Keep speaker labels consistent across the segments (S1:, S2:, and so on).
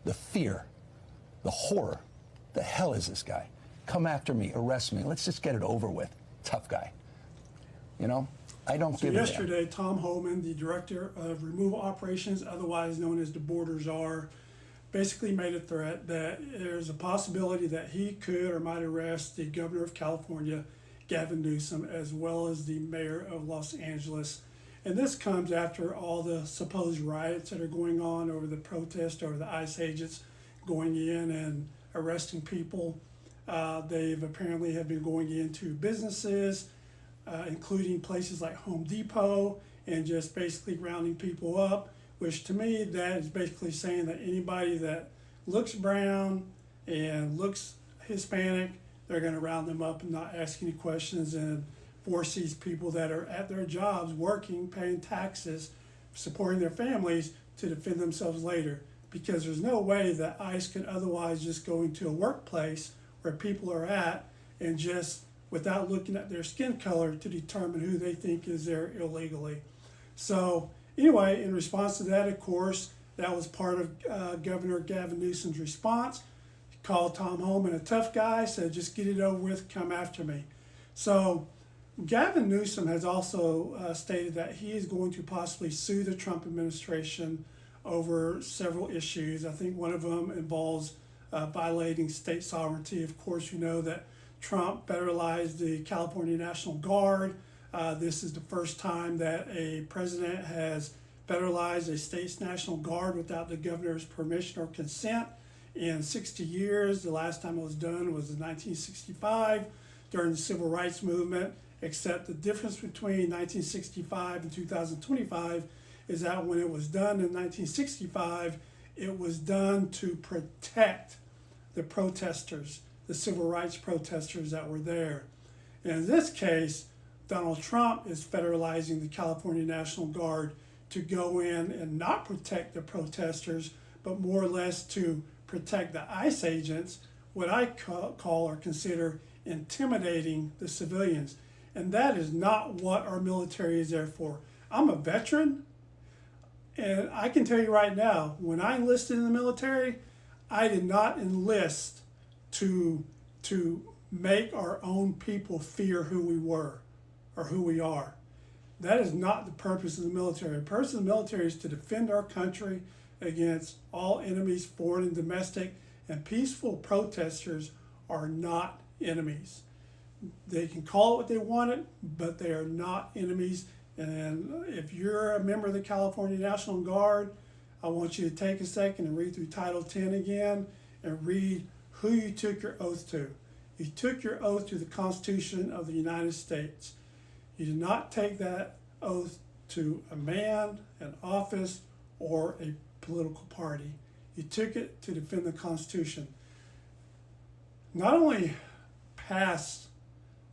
S1: the fear, the horror. The hell is this guy? Come after me, arrest me. Let's just get it over with. Tough guy. You know, I don't give a damn.
S2: Yesterday, Tom Homan, the director of removal operations, otherwise known as the border czar, basically made a threat that there's a possibility that he could or might arrest the governor of California, Gavin Newsom, as well as the mayor of Los Angeles. And this comes after all the supposed riots that are going on over the protest, over the ICE agents going in and arresting people. They've apparently have been going into businesses, including places like Home Depot, and just basically rounding people up, which to me, that is basically saying that anybody that looks brown and looks Hispanic, they're going to round them up and not ask any questions and force these people that are at their jobs, working, paying taxes, supporting their families to defend themselves later. Because there's no way that ICE could otherwise just go into a workplace where people are at and just, without looking at their skin color, to determine who they think is there illegally. So anyway, in response to that, of course, that was part of Governor Gavin Newsom's response. He called Tom Homan a tough guy, said just get it over with, come after me. So Gavin Newsom has also stated that he is going to possibly sue the Trump administration over several issues. I think one of them involves violating state sovereignty. Of course, you know that Trump federalized the California National Guard. This is the first time that a president has federalized a state's National Guard without the governor's permission or consent in 60 years. The last time it was done was in 1965 during the Civil Rights Movement, except the difference between 1965 and 2025 is that when it was done in 1965, it was done to protect the protesters, the civil rights protesters that were there. And in this case, Donald Trump is federalizing the California National Guard to go in and not protect the protesters, but more or less to protect the ICE agents, what I call or consider intimidating the civilians. And that is not what our military is there for. I'm a veteran, and I can tell you right now, when I enlisted in the military, I did not enlist to make our own people fear who we were or who we are. That is not the purpose of the military. The purpose of the military is to defend our country against all enemies, foreign and domestic, and peaceful protesters are not enemies. They can call it what they want it, but they are not enemies. And if you're a member of the California National Guard, I want you to take a second and read through Title 10 again and read who you took your oath to. You took your oath to the Constitution of the United States. You did not take that oath to a man, an office, or a political party. You took it to defend the Constitution. Not only past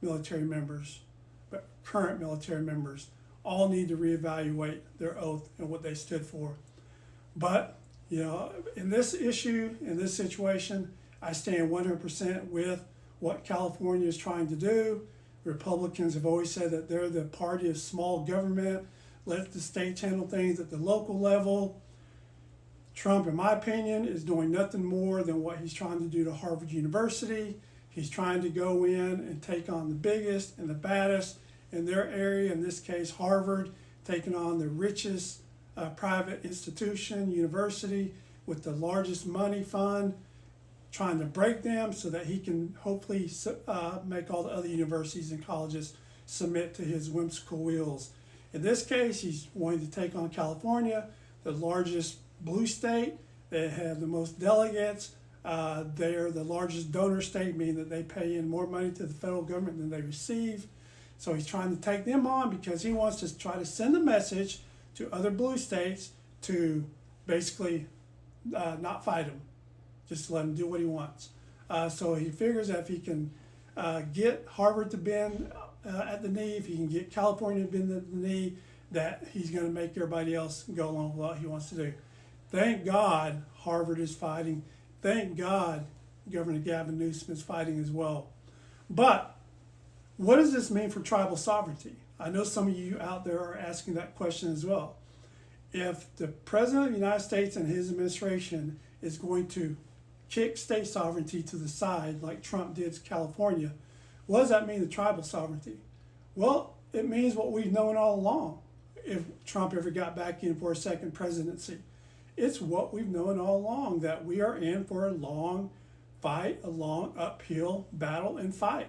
S2: military members, but current military members all need to reevaluate their oath and what they stood for. But, you know, in this issue, in this situation, I stand 100% with what California is trying to do. Republicans have always said that they're the party of small government, let the states handle things at the local level. Trump, in my opinion, is doing nothing more than what he's trying to do to Harvard University. He's trying to go in and take on the biggest and the baddest in their area, in this case Harvard, taking on the richest private institution, university, with the largest money fund, trying to break them so that he can hopefully make all the other universities and colleges submit to his whimsical wills. In this case, he's wanting to take on California, the largest blue state. They have the most delegates. They're the largest donor state, meaning that they pay in more money to the federal government than they receive. So he's trying to take them on because he wants to try to send a message to other blue states to basically not fight him, just let him do what he wants. So he figures that if he can get Harvard to bend at the knee, if he can get California to bend at the knee, that he's going to make everybody else go along with what he wants to do. Thank God Harvard is fighting. Thank God Governor Gavin Newsom is fighting as well. But what does this mean for tribal sovereignty? I know some of you out there are asking that question as well. if the President of the United States and his administration is going to kick state sovereignty to the side like Trump did to California, what does that mean to tribal sovereignty? Well, it means what we've known all along if Trump ever got back in for a second presidency. It's what we've known all along, that we are in for a long fight, a long uphill battle and fight.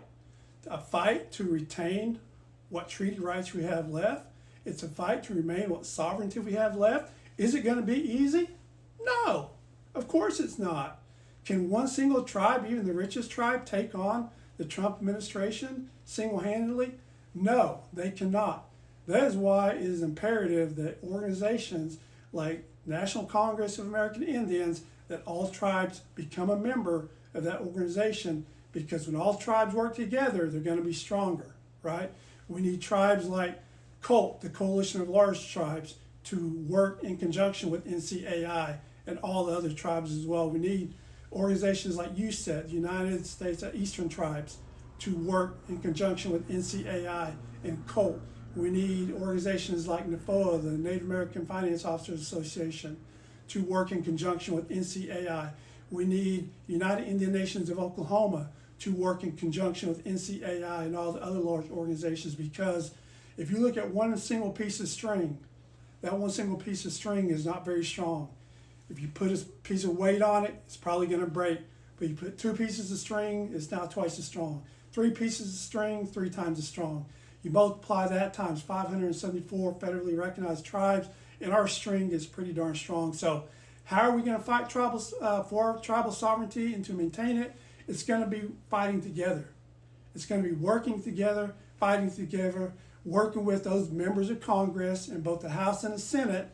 S2: A fight to retain what treaty rights we have left. It's a fight to remain what sovereignty we have left. Is it going to be easy? No, of course it's not. Can one single tribe, even the richest tribe, take on the Trump administration single-handedly? No, they cannot. That is why it is imperative that organizations like National Congress of American Indians, that all tribes become a member of that organization, because when all tribes work together, they're going to be stronger, right? We need tribes like COLT, the Coalition of Large Tribes, to work in conjunction with NCAI and all the other tribes as well. We need organizations like USET, the United States Eastern Tribes, to work in conjunction with NCAI and COLT. We need organizations like NAFOA, the Native American Finance Officers Association, to work in conjunction with NCAI. We need United Indian Nations of Oklahoma to work in conjunction with NCAI and all the other large organizations, because if you look at one single piece of string, that one single piece of string is not very strong. If you put a piece of weight on it, it's probably going to break. But you put 2 pieces of string, it's now twice as strong. 3 pieces of string, 3 times as strong. You multiply that times 574 federally recognized tribes, and our string is pretty darn strong. So how are we going to fight for tribal sovereignty and to maintain it? It's going to be fighting together. It's going to be working together, fighting together, working with those members of Congress in both the House and the Senate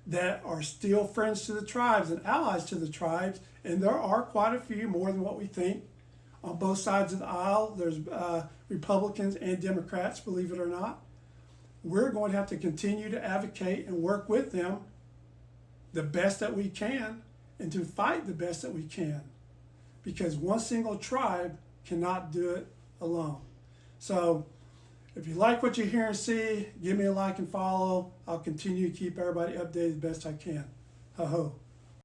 S2: that are still friends to the tribes and allies to the tribes. And there are quite a few, more than what we think, on both sides of the aisle. There's Republicans and Democrats, believe it or not. We're going to have to continue to advocate and work with them the best that we can and to fight the best that we can, because one single tribe cannot do it alone. So if you like what you hear and see, give me a like and follow. I'll continue to keep everybody updated the best I can. Ho ho.